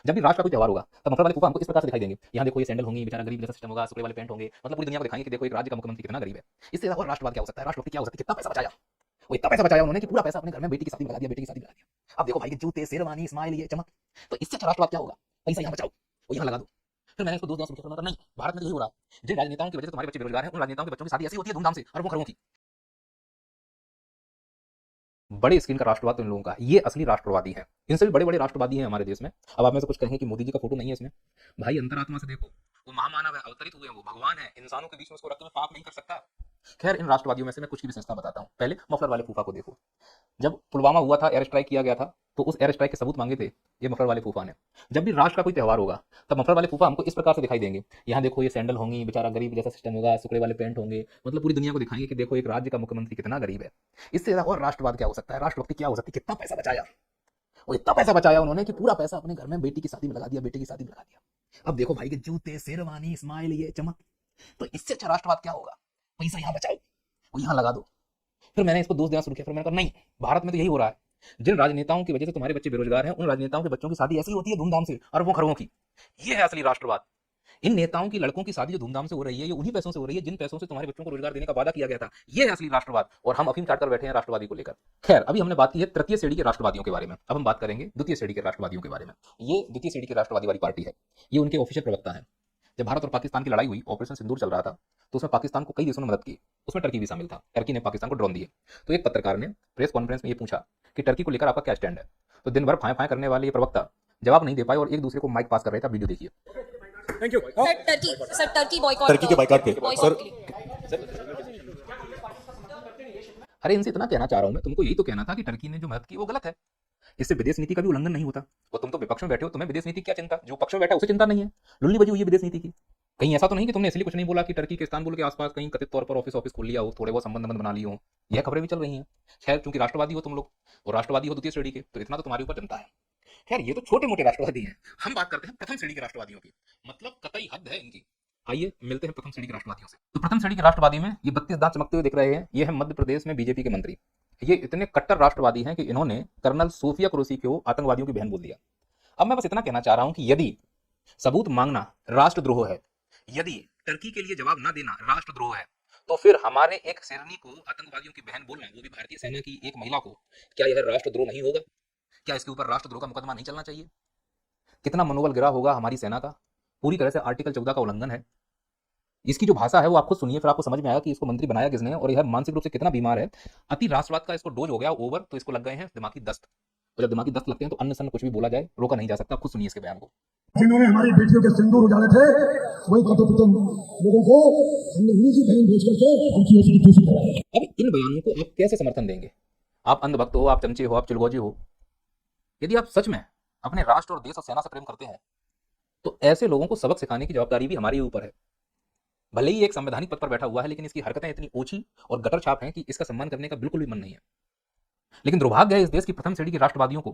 जब भी राष्ट्र का कोई त्योहार होगा तब मफलर वाले फूफा हमको इस प्रकार से दिखाई देंगे। यहाँ देखो ये सैंडल होंगी, बेचारा गरीब जैसा सिस्टम होगा, सुकड़े वाले पेंट होंगे, मतलब पूरी दुनिया को दिखाएंगे कि देखो एक राज्य का मुख्यमंत्री कितना गरीब है। इससे ज्यादा और राष्ट्रवाद क्या हो सकता है, राष्ट्रपति क्या हो सकती है, कितना पैसा बचाया। वो इतना पैसा बचाया उन्होंने कि पूरा पैसा अपने घर में बेटी की शादी में लगा दिया, बेटी की शादी में लगा दिया। अब देखो भाई के जूते, शेरवानी, स्माइल, ये चमक, तो इससे अच्छा राष्ट्रवाद क्या होगा। पैसा यहाँ बचाओ, वो यहाँ लगा दो। फिर मैंने इसको दोस्त दोस्त समझा, नहीं भारत में तो यही हो रहा है। जिन राजनेताओं की वजह से तुम्हारे बच्चे बेरोजगार हैं, उन राजनेताओं के बच्चों की शादी ऐसी होती है धूमधाम से, अरबों खरबों की। बड़े स्क्रीन का राष्ट्रवाद तो इन लोगों का, ये असली राष्ट्रवादी है। इनसे भी बड़े बड़े राष्ट्रवादी हैं हमारे देश में। अब आप में से कुछ कहेंगे कि मोदी जी का फोटो नहीं है इसमें। भाई अंतरात्मा से देखो, वो महामानव है, अवतरित हुए हैं, वो भगवान है, इंसानों के बीच में उसको रख के मैं पाप नहीं कर सकता। खैर इन राष्ट्रवादियों में से मैं कुछ की भी संस्था बताता हूँ। पहले मफलर वाले फूफा को देखो। जब पुलवामा हुआ था, एयर स्ट्राइक किया गया था, तो उस एयर स्ट्राइक के सबूत मांगे थे ये मफलर वाले फूफा ने। जब भी राष्ट्र का कोई त्योहार होगा तब मफलर वाले फूफा हमको इस प्रकार से दिखाई देंगे। यहाँ देखो ये सैंडल होंगी, बेचारा गरीब जैसा सिस्टम होगा, सुकड़े वाले पेंट होंगे, मतलब पूरी दुनिया को दिखाएंगे कि देखो एक राज्य का मुख्यमंत्री कितना गरीब है। इससे ज्यादा और राष्ट्रवाद क्या हो सकता है, राष्ट्रभक्ति क्या हो सकती है, कितना पैसा बचाया। वो इतना पैसा बचाया उन्होंने कि पूरा पैसा अपने घर में बेटी की शादी में लगा दिया, बेटे की शादी में लगा दिया। अब देखो भाई के जूते, शेरवानी, स्माइल, ये चमक, तो इससे अच्छा राष्ट्रवाद क्या होगा। पैसा यहाँ बचाओ, वो यहाँ लगा दो। फिर मैंने इसको दोष देना शुरू किया। फिर मैंने कहा नहीं, भारत में तो यही हो रहा है। जिन राजनेताओं की वजह से तुम्हारे बच्चे बेरोजगार हैं, उन राजनेताओं के बच्चों की शादी ऐसी होती है धूमधाम से, अरबों खरबों की। ये है असली राष्ट्रवाद। इन नेताओं की लड़कों की शादी जो धूमधाम से हो रही है, ये उन्हीं पैसों से हो रही है जिन पैसों से तुम्हारे बच्चों को रोजगार देने का वादा किया गया था। ये है असली राष्ट्रवाद, और हम अफीम काट कर बैठे हैं राष्ट्रवादी को लेकर। खैर अभी हमने बात की है तृतीय श्रेणी के राष्ट्रवादियों के बारे में, अब हम बात करेंगे द्वितीय श्रेणी के राष्ट्रवादियों के बारे में। ये द्वितीय श्रेणी की राष्ट्रवादी वाली पार्टी है, ये उनके ऑफिशियल प्रवक्ता है। जब भारत और पाकिस्तान की लड़ाई हुई, ऑपरेशन सिंदूर चल रहा था, तो उसमें पाकिस्तान को कई देशों ने मदद की, उसमें टर्की भी शामिल था। टर्की ने पाकिस्तान को ड्रोन दिए। तो एक पत्रकार ने प्रेस कॉन्फ्रेंस में ये पूछा कि टर्की को लेकर आपका क्या स्टैंड है। तो दिन भर फाय फाय करने वाले ये प्रवक्ता जवाब नहीं दे पाए और एक दूसरे को माइक पास कर रहे थे। वीडियो देखिए। Thank you sir Turkey boycott, Turkey के बाइकाट पे सर अरे इनसे इतना कहना चाह रहा हूं मैं, तुमको यही तो कहना था कि टर्की ने जो मदद की वो गलत है। इससे विदेश नीति का भी उल्लंघन नहीं होता। और तुम तो विपक्ष में बैठे हो, तुम्हें विदेश नीति क्या चिंता, जो पक्ष में बैठा है उसे चिंता नहीं है। लुल्ली बजी हुई है विदेश नीति की। कहीं ऐसा तो नहीं कि तुमने इसलिए कुछ नहीं बोला कि टर्की के इस्तांबुल के आसपास कहीं कथित तौर पर ऑफिस ऑफिस खोल लिया हो, थोड़े बहुत संबंध बना लिए हो। यह खबरें भी चल रही हैं। खैर चूंकि राष्ट्रवादी हो तुम लोग, और राष्ट्रवादी हो द्वितीय श्रेणी के, तो इतना तो तुम्हारे ऊपर जनता है। खैर ये तो छोटे मोटे राष्ट्रवादी हैं। हम बात करते हैं प्रथम श्रेणी के राष्ट्रवादियों की, मतलब कतई हद है इनकी। आइए मिलते हैं प्रथम श्रेणी के राष्ट्रवादियों से। तो प्रथम श्रेणी के राष्ट्रवादी में ये 32 दांत चमकते हुए दिख रहे हैं, ये है मध्य प्रदेश में बीजेपी के मंत्री। ये इतने कट्टर राष्ट्रवादी हैं कि इन्होंने कर्नल सोफिया कुरैशी को आतंकवादियों की बहन बोल दिया। अब मैं बस इतना कहना चाह रहा हूं कि यदि सबूत मांगना राष्ट्रद्रोह है, यदि टर्की के लिए जवाब ना देना राष्ट्रद्रोह है, तो फिर हमारे एक शेरनी को आतंकवादियों की बहन बोलना, वो भी भारतीय सेना की एक महिला को, क्या यह राष्ट्रद्रोह नहीं होगा? क्या इसके ऊपर राष्ट्रद्रोह का मुकदमा नहीं चलना चाहिए? कितना मनोबल गिरा होगा हमारी सेना का। पूरी तरह से आर्टिकल 14 का उल्लंघन है। इसकी जो भाषा है वो आप खुद सुनिए, फिर आपको समझ में आएगा कि इसको मंत्री बनाया किसने और यह मानसिक रूप से कितना बीमार है। अति राष्ट्रवाद का इसको डोज हो गया ओवर, तो इसको लग गए हैं दिमागी दस्त। और जब दिमागी दस्त लगते हैं तो अन्न सन्न कुछ भी बोला जाए रोका नहीं जा सकता। खुद सुनिए इसके बयान को। जिन्होंने हमारी बेटियों के सिंदूर उजाले थे, वही कथोपकथन लोगों को हमने उनकी बहन भेज करके उनकी ऐसी खुशी कराई। अब इन बयानों को आप कैसे समर्थन देंगे? आप अंधभक्त हो, आप चमचे हो, आप चिलगोजी हो। यदि आप सच में अपने राष्ट्र और देश और सेना से प्रेम करते हैं, तो ऐसे लोगों को सबक सिखाने की जवाबदारी भी हमारे ऊपर है। भले ही एक संवैधानिक पद पर बैठा हुआ है, लेकिन इसकी हरकतें इतनी ओछी और गटर छाप हैं कि इसका सम्मान करने का बिल्कुल भी मन नहीं है। लेकिन दुर्भाग्य है इस देश की प्रथम श्रेणी के राष्ट्रवादियों को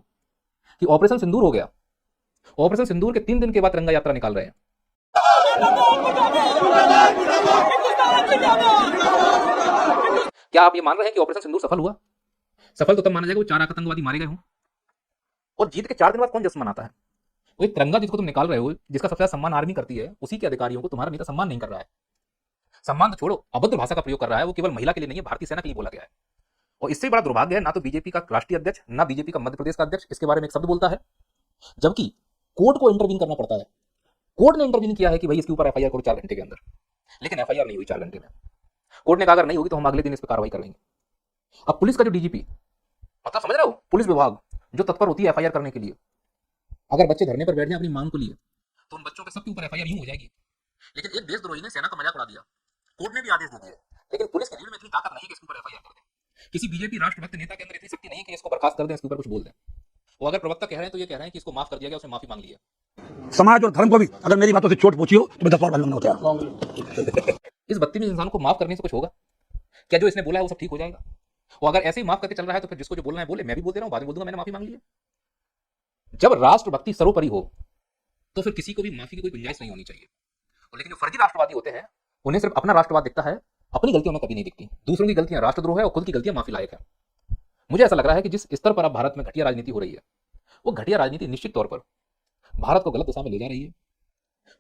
कि ऑपरेशन सिंदूर हो गया। ऑपरेशन सिंदूर के 3 दिन के बाद तिरंगा यात्रा निकाल रहे हैं। क्या आप ये मान रहे हैं कि ऑपरेशन सिंदूर सफल हुआ? सफल तो तब माना जाएगा वो 4 आतंकवादी मारे गए हों। और जीत के 4 दिन बाद कौन जश्न मनाता है? वो एक तिरंगा जिसको तुम निकाल रहे हो, जिसका सबसे ज्यादा सम्मान आर्मी करती है, उसी के अधिकारियों को तुम्हारा नेता सम्मान नहीं कर रहा है। सम्मान तो छोड़ो, अभद्र भाषा का प्रयोग कर रहा है। वो केवल महिला के लिए नहीं है, भारतीय सेना के लिए बोला गया है। और इससे बड़ा दुर्भाग्य है, ना तो बीजेपी का राष्ट्रीय अध्यक्ष, ना बीजेपी का मध्य प्रदेश का अध्यक्ष इसके बारे में एक शब्द बोलता है, जबकि कोर्ट को इंटरवीन करना पड़ता है। कोर्ट ने इंटरवीन किया है कि भाई इसके ऊपर एफआईआर करो 4 घंटे के अंदर, लेकिन एफआईआर नहीं हुई 4 घंटे में। कोर्ट ने कहा अगर नहीं होगी तो हम अगले दिन इस पर कार्रवाई करेंगे। अब पुलिस का जो डीजीपी, मतलब समझ रहे हो, पुलिस विभाग जो तत्पर होती है एफआईआर करने के लिए, अगर बच्चे धरने पर बैठ जाए अपनी मांग को लिए, तो उन बच्चों के सबके ऊपर एफआईआर यूं हो जाएगी। लेकिन एक देशद्रोही ने सेना का मजाक उड़ा दिया, कोर्ट ने भी आदेश दे दिए, लेकिन पुलिस की रीढ़ में इतनी ताकत नहीं कि इसके ऊपर एफआईआर कर दे। किसी बीजेपी राष्ट्रभक्त नेता के अंदर इतनी शक्ति नहीं कि इसको बर्खास्त कर दें, इसके ऊपर कुछ बोल दें। वो अगर प्रवक्ता कह रहे हैं तो ये कह रहे हैं कि इसको माफ कर दिया गया, उसने माफी मांग ली है। समाज और धर्म को भी अगर मेरी बातों से चोट पहुंची हो तो मैं 10 बार डालूंगा क्या? इस बदतमीज इंसान को माफ करने से कुछ होगा क्या? जो इसने बोला है वो सब ठीक हो जाएगा? वो अगर ऐसे ही माफ करके चल रहा है तो फिर जिसको जो बोलना है बोले। मैं भी बोल दे रहा हूं, बाद में बोल दूंगा मैंने माफी मांग ली है। जब राष्ट्रभक्ति सर्वोपरि हो तो फिर किसी को भी माफी की कोई गुंजाइश नहीं होनी चाहिए। और लेकिन जो फर्जी राष्ट्रवादी होते हैं उन्हें सिर्फ अपना राष्ट्रवाद दिखता है, अपनी गलतियों में कभी नहीं दिखती। दूसरों की गलतियां राष्ट्रद्रोह है और खुद की गलतियां माफी लायक है। मुझे ऐसा लग रहा है कि जिस स्तर पर अब भारत में घटिया राजनीति हो रही है, वो घटिया राजनीति निश्चित तौर पर भारत को गलत दिशा में ले जा रही है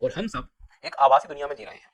और हम सब एक आभासी दुनिया में जी रहे हैं।